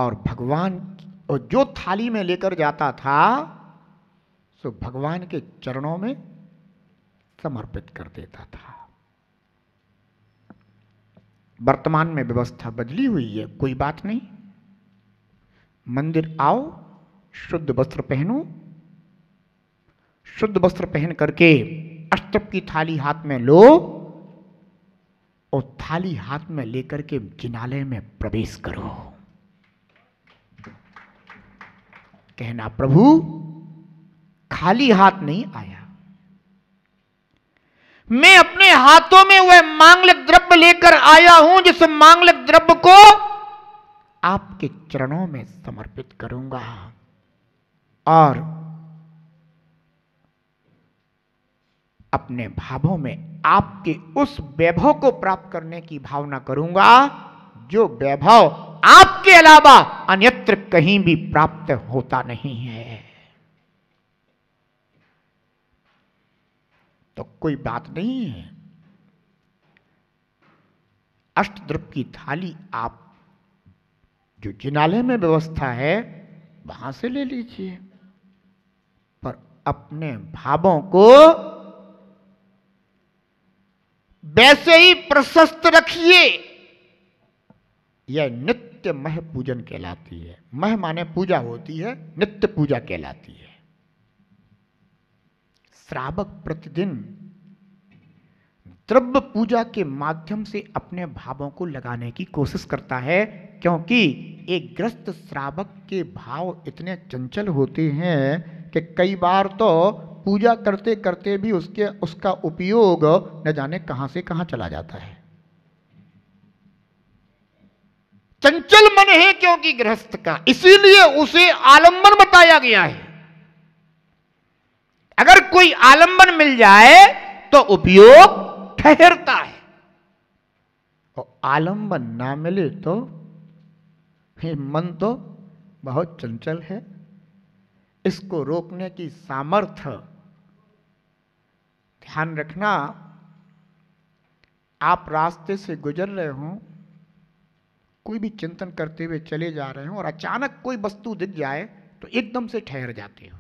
और भगवान और जो थाली में लेकर जाता था सो भगवान के चरणों में समर्पित कर देता था। वर्तमान में व्यवस्था बदली हुई है, कोई बात नहीं। मंदिर आओ, शुद्ध वस्त्र पहनो, शुद्ध वस्त्र पहन करके अष्टक की थाली हाथ में लो और थाली हाथ में लेकर के जिनालय में प्रवेश करो। कहना प्रभु खाली हाथ नहीं आया, मैं अपने हाथों में वह मांगलिक द्रव्य लेकर आया हूं जिस मांगलिक द्रव्य को आपके चरणों में समर्पित करूंगा और अपने भावों में आपके उस वैभव को प्राप्त करने की भावना करूंगा जो वैभव आपके अलावा अन्यत्र कहीं भी प्राप्त होता नहीं है। तो कोई बात नहीं है, अष्टद्रव्य की थाली आप जो जिनालय में व्यवस्था है वहां से ले लीजिए, पर अपने भावों को वैसे ही प्रशस्त रखिए। यह नित्य मह पूजन कहलाती है। मह माने पूजा होती है, नित्य पूजा कहलाती है। श्रावक प्रतिदिन द्रव्य पूजा के माध्यम से अपने भावों को लगाने की कोशिश करता है, क्योंकि एक ग्रस्त श्रावक के भाव इतने चंचल होते हैं कि कई बार तो पूजा करते करते भी उसका उपयोग न जाने कहां से कहां चला जाता है। चंचल मन है क्योंकि गृहस्थ का, इसीलिए उसे आलंबन बताया गया है। अगर कोई आलंबन मिल जाए तो उपयोग ठहरता है, और आलंबन ना मिले तो मन तो बहुत चंचल है, इसको रोकने की सामर्थ्य। ध्यान रखना, आप रास्ते से गुजर रहे हो, कोई भी चिंतन करते हुए चले जा रहे हो और अचानक कोई वस्तु दिख जाए तो एकदम से ठहर जाते हो।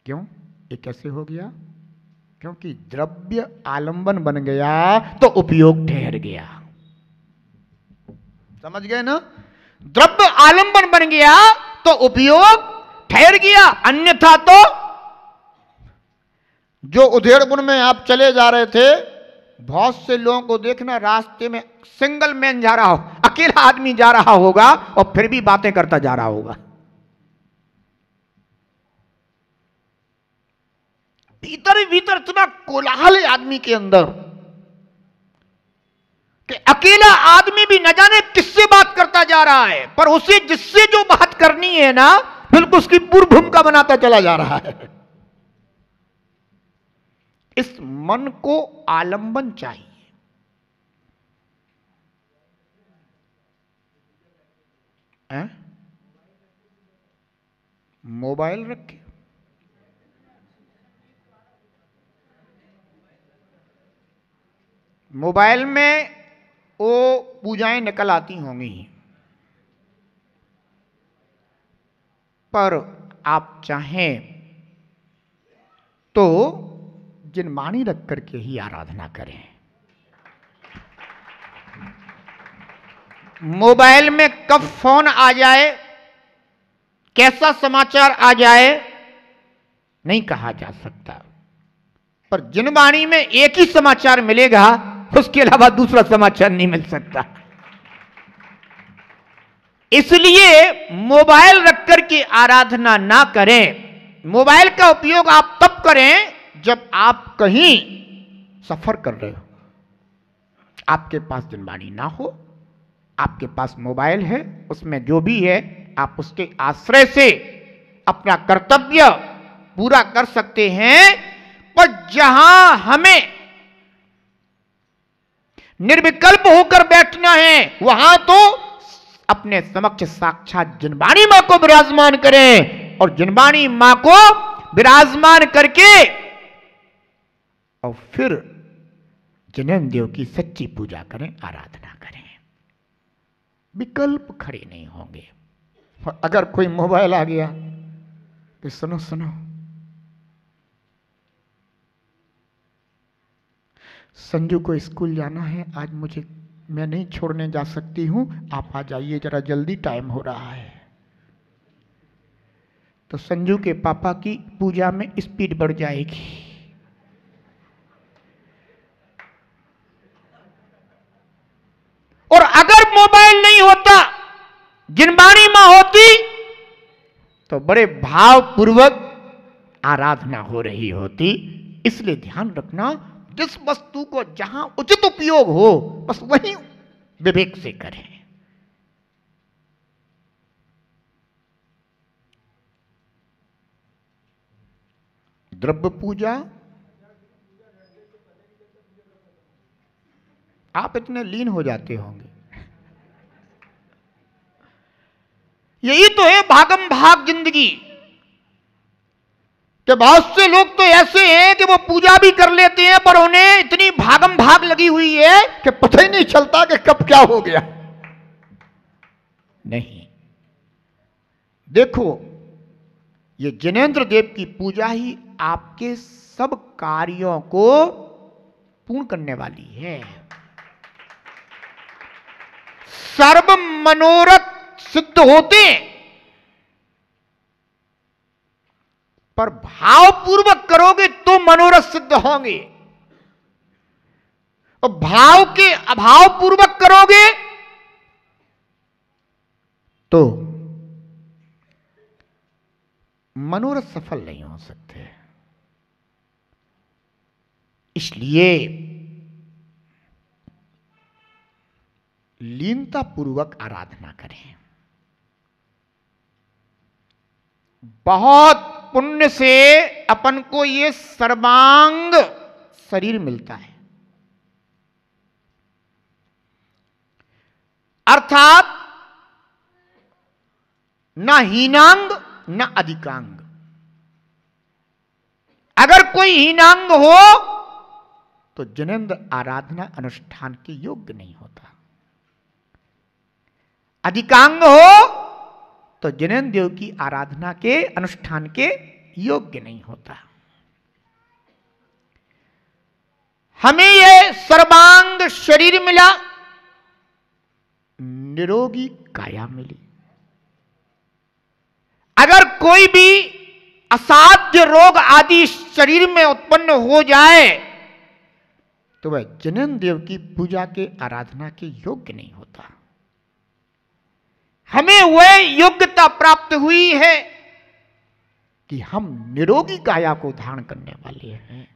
क्यों? ये कैसे हो गया? क्योंकि द्रव्य आलंबन बन गया तो उपयोग ठहर गया। समझ गए ना? द्रव्य आलंबन बन गया तो उपयोग ठहर गया। अन्यथा तो जो उधेड़पुर में आप चले जा रहे थे, बहुत से लोगों को देखना रास्ते में सिंगल मैन जा रहा हो, अकेला आदमी जा रहा होगा और फिर भी बातें करता जा रहा होगा। भीतर ही भीतर इतना कोलाहल है आदमी के अंदर कि अकेला आदमी भी न जाने किससे बात करता जा रहा है, पर उसे जिससे जो बात करनी है ना, बिल्कुल उसकी पूर्व भूमिका बनाता चला जा रहा है। इस मन को आलंबन चाहिए। मोबाइल रखे, मोबाइल में वो पूजाएं निकल आती होंगी, पर आप चाहें तो जिनवाणी रख करके ही आराधना करें। मोबाइल में कब फोन आ जाए, कैसा समाचार आ जाए, नहीं कहा जा सकता, पर जिनवाणी में एक ही समाचार मिलेगा, उसके अलावा दूसरा समाचार नहीं मिल सकता। इसलिए मोबाइल रख करके आराधना ना करें। मोबाइल का उपयोग आप तब करें जब आप कहीं सफर कर रहे हो, आपके पास जिनवाणी ना हो, आपके पास मोबाइल है, उसमें जो भी है आप उसके आश्रय से अपना कर्तव्य पूरा कर सकते हैं। पर जहां हमें निर्विकल्प होकर बैठना है, वहां तो अपने समक्ष साक्षात जिनवाणी मां को विराजमान करें और जिनवाणी मां को विराजमान करके और फिर जिनेन्द्र देव की सच्ची पूजा करें, आराधना करें। विकल्प खड़े नहीं होंगे। और अगर कोई मोबाइल आ गया तो सुनो सुनो, संजू को स्कूल जाना है आज, मुझे मैं नहीं छोड़ने जा सकती हूं, आप आ जाइए जरा जल्दी, टाइम हो रहा है। तो संजू के पापा की पूजा में स्पीड बढ़ जाएगी। और अगर मोबाइल नहीं होता, जिनबानी मां होती, तो बड़े भावपूर्वक आराधना हो रही होती। इसलिए ध्यान रखना, जिस वस्तु को जहां उचित उपयोग हो बस वहीं विवेक से करें। द्रव्य पूजा, आप इतने लीन हो जाते होंगे। यही तो है भागम भाग जिंदगी कि बहुत से लोग तो ऐसे हैं कि वो पूजा भी कर लेते हैं पर उन्हें इतनी भागम भाग लगी हुई है कि पता ही नहीं चलता कि कब क्या हो गया। नहीं, देखो ये जिनेंद्र देव की पूजा ही आपके सब कार्यों को पूर्ण करने वाली है। सर्व मनोरथ सिद्ध होते पर भावपूर्वक करोगे तो मनोरथ सिद्ध होंगे, और भाव के अभाव पूर्वक करोगे तो मनोरथ सफल नहीं हो सकते। इसलिए लीनता पूर्वक आराधना करें। बहुत पुण्य से अपन को ये सर्वांग शरीर मिलता है, अर्थात ना हीनांग ना अधिकांग। अगर कोई हीनांग हो तो जिनेंद्र आराधना अनुष्ठान के योग्य नहीं होता, अधिकांग हो तो जिनेंद्र देव की आराधना के अनुष्ठान के योग्य नहीं होता। हमें यह सर्वांग शरीर मिला, निरोगी काया मिली। अगर कोई भी असाध्य रोग आदि शरीर में उत्पन्न हो जाए तो वह जिनेंद्र देव की पूजा के आराधना के योग्य नहीं होता। हमें वह योग्यता प्राप्त हुई है कि हम निरोगी काया को धारण करने वाले हैं,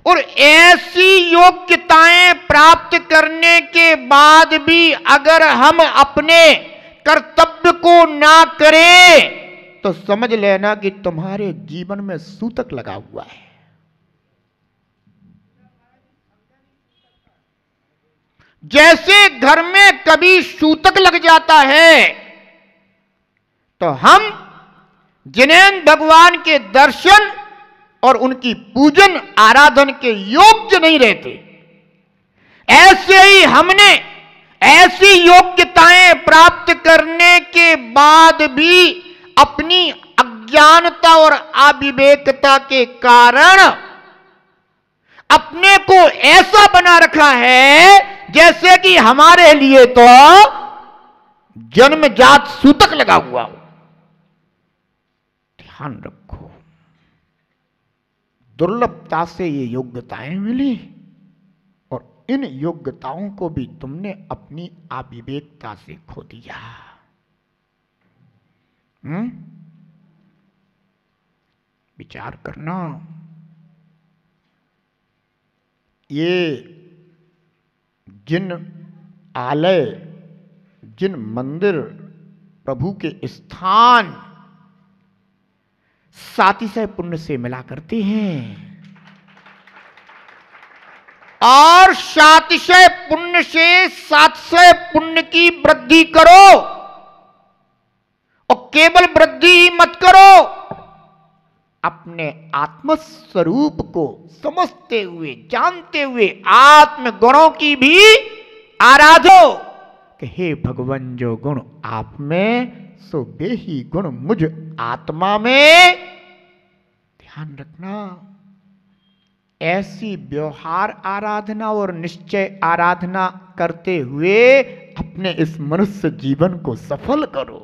और ऐसी योग्यताएं प्राप्त करने के बाद भी अगर हम अपने कर्तव्य को ना करें तो समझ लेना कि तुम्हारे जीवन में सूतक लगा हुआ है। जैसे घर में कभी सूतक लग जाता है तो हम जिनेंद्र भगवान के दर्शन और उनकी पूजन आराधन के योग्य नहीं रहते। ऐसे ही हमने ऐसी योग्यताएं प्राप्त करने के बाद भी अपनी अज्ञानता और अविवेकता के कारण अपने को ऐसा बना रखा है जैसे कि हमारे लिए तो जन्मजात सूतक लगा हुआ हो। ध्यान रखो, दुर्लभता से ये योग्यताएं मिली और इन योग्यताओं को भी तुमने अपनी अविवेकता से खो दिया। विचार करना। ये जिन आलय, जिन मंदिर, प्रभु के स्थान सातिशय पुण्य से मिला करते हैं, और सातिशय पुण्य से 700 पुण्य की वृद्धि करो, और केवल वृद्धि ही मत करो, अपने आत्मस्वरूप को समझते हुए, जानते हुए आत्म गुणों की भी आराधो, कि हे भगवान जो गुण आप में सो बेही गुण मुझ आत्मा में। ध्यान रखना, ऐसी व्यवहार आराधना और निश्चय आराधना करते हुए अपने इस मनुष्य जीवन को सफल करो।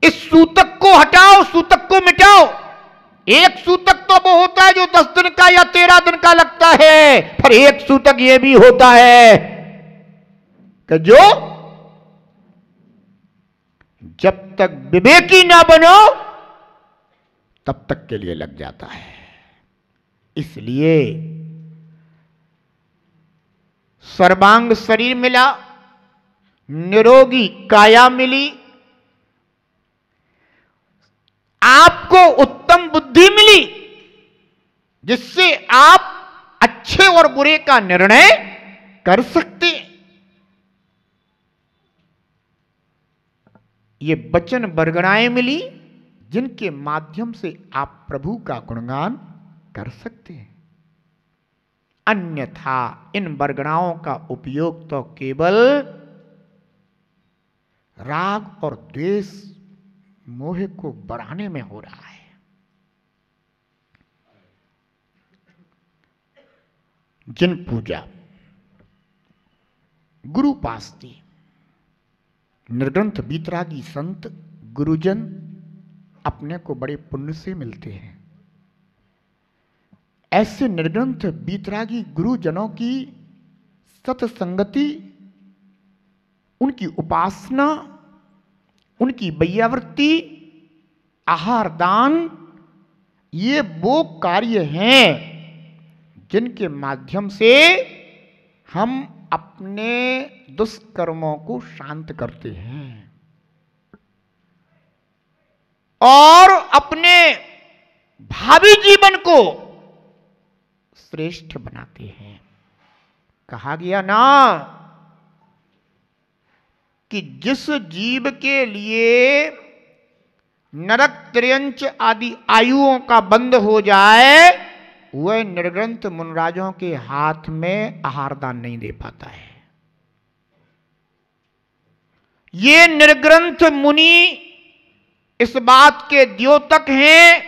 इस सूतक को हटाओ, सूतक को मिटाओ। एक सूतक तो वो होता है जो 10 दिन का या 13 दिन का लगता है, पर एक सूतक ये भी होता है कि जो जब तक विवेकी ना बनो तब तक के लिए लग जाता है। इसलिए सर्वांग शरीर मिला, निरोगी काया मिली, आपको उत्तम बुद्धि मिली, जिससे आप अच्छे और बुरे का निर्णय कर सकते। ये वचन बरगड़ाएं मिली, जिनके माध्यम से आप प्रभु का गुणगान कर सकते हैं। अन्यथा इन बरगड़ाओं का उपयोग तो केवल राग और द्वेष मोह को बढ़ाने में हो रहा है। जिन पूजा गुरु पास्ती निर्ग्रंथ बीतरागी संत गुरुजन अपने को बड़े पुण्य से मिलते हैं। ऐसे निर्ग्रंथ बीतरागी गुरुजनों की सत्संगति, उनकी उपासना, उनकी वैयावृत्ति, आहार दान, ये वो कार्य हैं जिनके माध्यम से हम अपने दुष्कर्मों को शांत करते हैं और अपने भावी जीवन को श्रेष्ठ बनाते हैं। कहा गया ना कि जिस जीव के लिए नरक, त्र्यंच आदि आयुओं का बंद हो जाए, वह निर्ग्रंथ मुनराजों के हाथ में आहार दान नहीं दे पाता है। ये निर्ग्रंथ मुनि इस बात के द्योतक हैं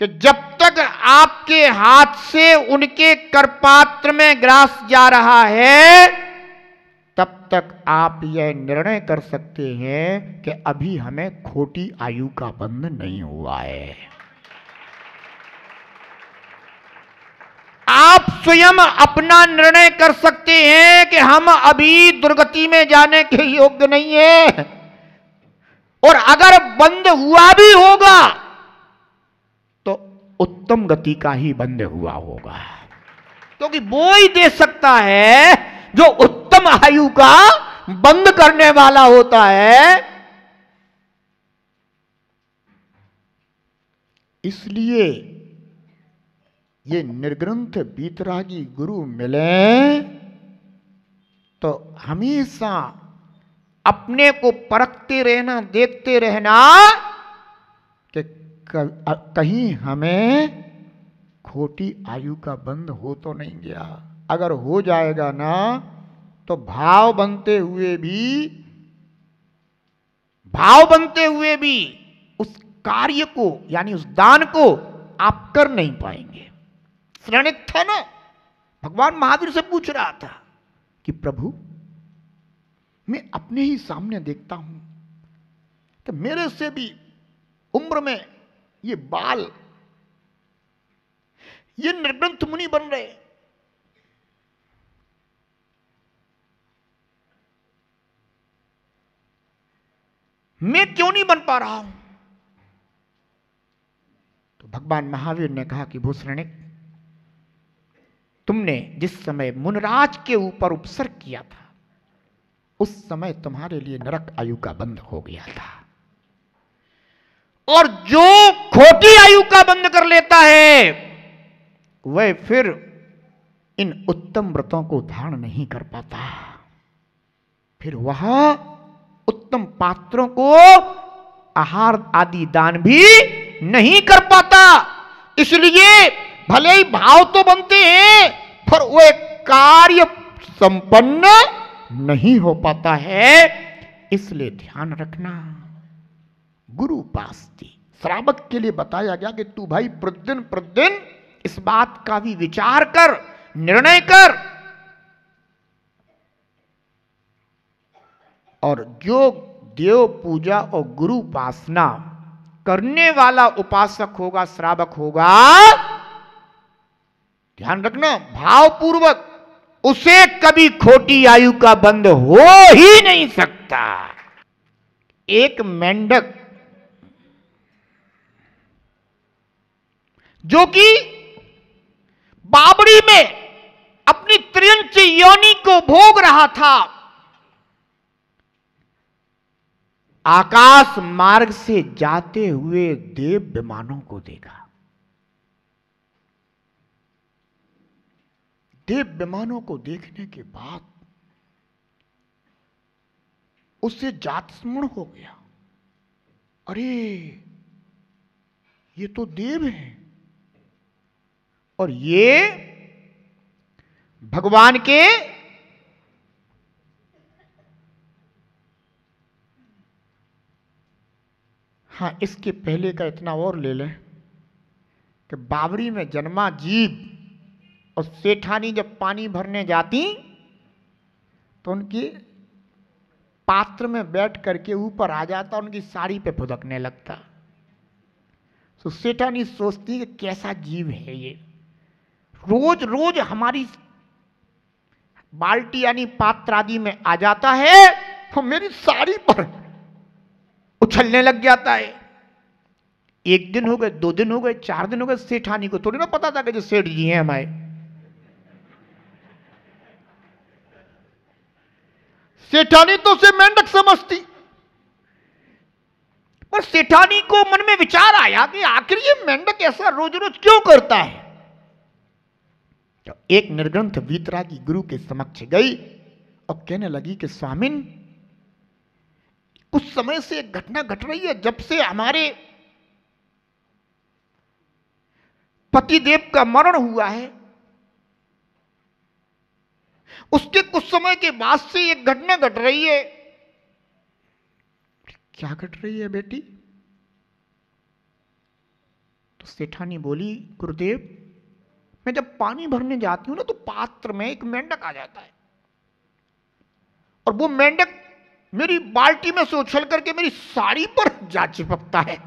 कि जब तक आपके हाथ से उनके करपात्र में ग्रास जा रहा है, तब तक आप यह निर्णय कर सकते हैं कि अभी हमें खोटी आयु का बंध नहीं हुआ है। आप स्वयं अपना निर्णय कर सकते हैं कि हम अभी दुर्गति में जाने के योग्य नहीं है, और अगर बंद हुआ भी होगा तो उत्तम गति का ही बंद हुआ होगा, क्योंकि वो ही दे सकता है जो उत्तम आयु का बंद करने वाला होता है। इसलिए ये निर्ग्रंथ बीतरागी गुरु मिले तो हमेशा अपने को परखते रहना, देखते रहना कि कहीं हमें खोटी आयु का बंध हो तो नहीं गया। अगर हो जाएगा ना तो भाव बनते हुए भी उस कार्य को, यानी उस दान को आप कर नहीं पाएंगे। श्रेणिक था ना, भगवान महावीर से पूछ रहा था कि प्रभु, मैं अपने ही सामने देखता हूं कि मेरे से भी उम्र में ये बाल, ये निर्ग्रंथ मुनि बन रहे, मैं क्यों नहीं बन पा रहा हूं? तो भगवान महावीर ने कहा कि भूश्रणिक, तुमने जिस समय मुनराज के ऊपर उपसर्ग किया था, उस समय तुम्हारे लिए नरक आयु का बंध हो गया था, और जो खोटी आयु का बंध कर लेता है वह फिर इन उत्तम व्रतों को धारण नहीं कर पाता, फिर वह उत्तम पात्रों को आहार आदि दान भी नहीं कर पाता। इसलिए भले ही भाव तो बनते हैं, पर वह कार्य संपन्न नहीं हो पाता है। इसलिए ध्यान रखना। गुरु उपास्य श्रावक के लिए बताया गया कि तू भाई प्रतिदिन इस बात का भी विचार कर, निर्णय कर, और जो देव पूजा और गुरु उपासना करने वाला उपासक होगा, श्रावक होगा, ध्यान रखना, भावपूर्वक, उसे कभी खोटी आयु का बंध हो ही नहीं सकता। एक मेंढक जो कि बावड़ी में अपनी त्रियंच योनि को भोग रहा था, आकाश मार्ग से जाते हुए देव विमानों को देखा। देव विमानों को देखने के बाद उससे जात स्मरण हो गया, अरे ये तो देव हैं और ये भगवान के हाँ, इसके पहले का इतना और ले लें कि बावड़ी में जन्मा जीव और सेठानी जब पानी भरने जाती तो उनकी पात्र में बैठ करके ऊपर आ जाता, उनकी साड़ी पे फुदकने लगता। तो सेठानी सोचती कि कैसा जीव है ये, रोज रोज हमारी बाल्टी यानी पात्र आदि में आ जाता है तो मेरी साड़ी पर उछलने लग जाता है। एक दिन हो गए, 2 दिन हो गए, 4 दिन हो गए, सेठानी को थोड़ी ना पता था कि जो सेठ जी हैं हमारे, सेठानी तो उसे मेंढक समझती। पर सेठानी को मन में विचार आया कि आखिर ये मेंढक ऐसा रोज रोज क्यों करता है। तो एक निर्ग्रंथ वीतरागी गुरु के समक्ष गई और कहने लगी कि स्वामिन, कुछ समय से एक घटना घट रही है, जब से हमारे पतिदेव का मरण हुआ है, उसके कुछ समय के बाद से एक घटना घट रही है। क्या घट रही है बेटी? तो सेठानी बोली, गुरुदेव, मैं जब पानी भरने जाती हूं ना तो पात्र में एक मेंढक आ जाता है और वो मेंढक मेरी बाल्टी में से उछल करके मेरी साड़ी पर जा चिपकता है।